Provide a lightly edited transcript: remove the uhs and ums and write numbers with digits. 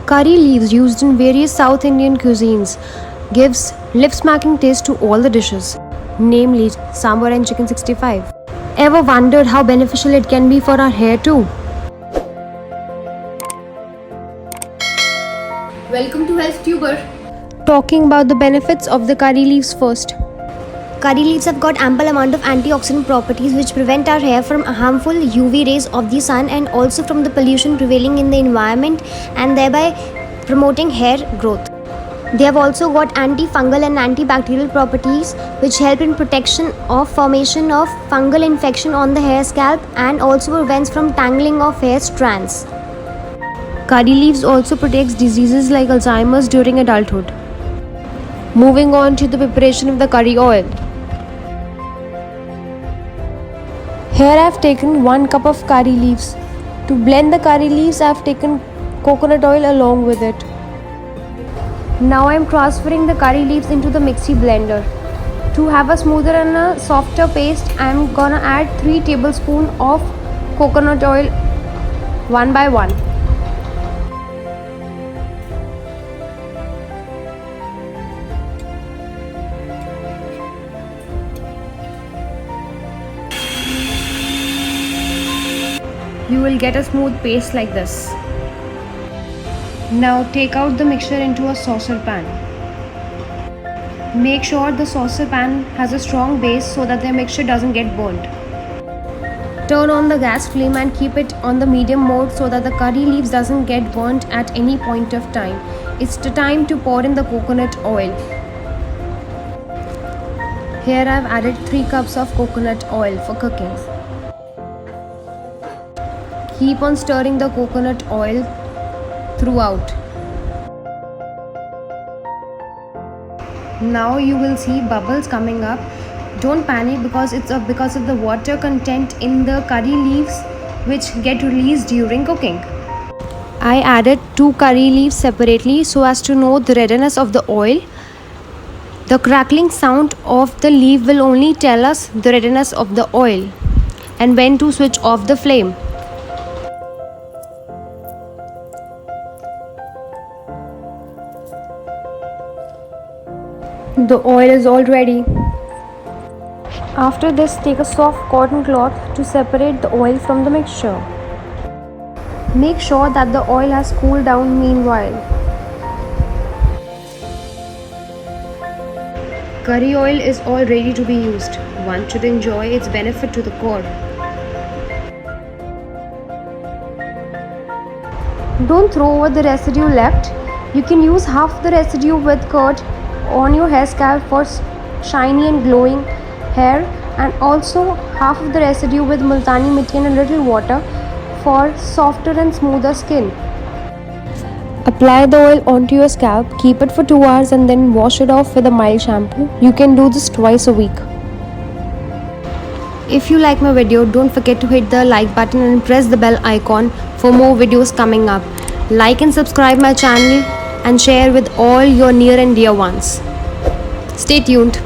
Curry leaves used in various South Indian cuisines gives lip-smacking taste to all the dishes, namely sambar and chicken 65. Ever wondered how beneficial it can be for our hair too? Welcome to Health Tuber. Talking about the benefits of the curry leaves first. Curry leaves have got ample amount of antioxidant properties which prevent our hair from harmful UV rays of the sun and also from the pollution prevailing in the environment and thereby promoting hair growth. They have also got antifungal and antibacterial properties which help in protection of formation of fungal infection on the hair scalp and also prevents from tangling of hair strands. Curry leaves also protects diseases like Alzheimer's during adulthood. Moving on to the preparation of the curry oil. Here I have taken 1 cup of curry leaves. To blend the curry leaves I have taken coconut oil along with it. Now I am transferring the curry leaves into the mixie blender. To have a smoother and a softer paste I am gonna add 3 tablespoons of coconut oil one by one. You will get a smooth paste like this. Now take out the mixture into a saucer pan. Make sure the saucer pan has a strong base so that the mixture doesn't get burnt. Turn on the gas flame and keep it on the medium mode so that the curry leaves doesn't get burnt at any point of time. It's the time to pour in the coconut oil. Here I have added 3 cups of coconut oil for cooking. Keep on stirring the coconut oil throughout. Now you will see bubbles coming up. Don't panic because it's because of the water content in the curry leaves which get released during cooking. I added 2 curry leaves separately so as to know the readiness of the oil. The crackling sound of the leaf will only tell us the readiness of the oil and when to switch off the flame. The oil is all ready. After this, take a soft cotton cloth to separate the oil from the mixture. Make sure that the oil has cooled down meanwhile. Curry oil is all ready to be used. One should enjoy its benefit to the core. Don't throw over the residue left. You can use half the residue with curd on your hair scalp for shiny and glowing hair and also half of the residue with multani mitti and a little water for softer and smoother skin. Apply the oil onto your scalp, keep it for 2 hours and then wash it off with a mild shampoo. You can do this twice a week. If you like my video, don't forget to hit the like button and press the bell icon for more videos coming up. Like and subscribe my channel and share with all your near and dear ones. Stay tuned.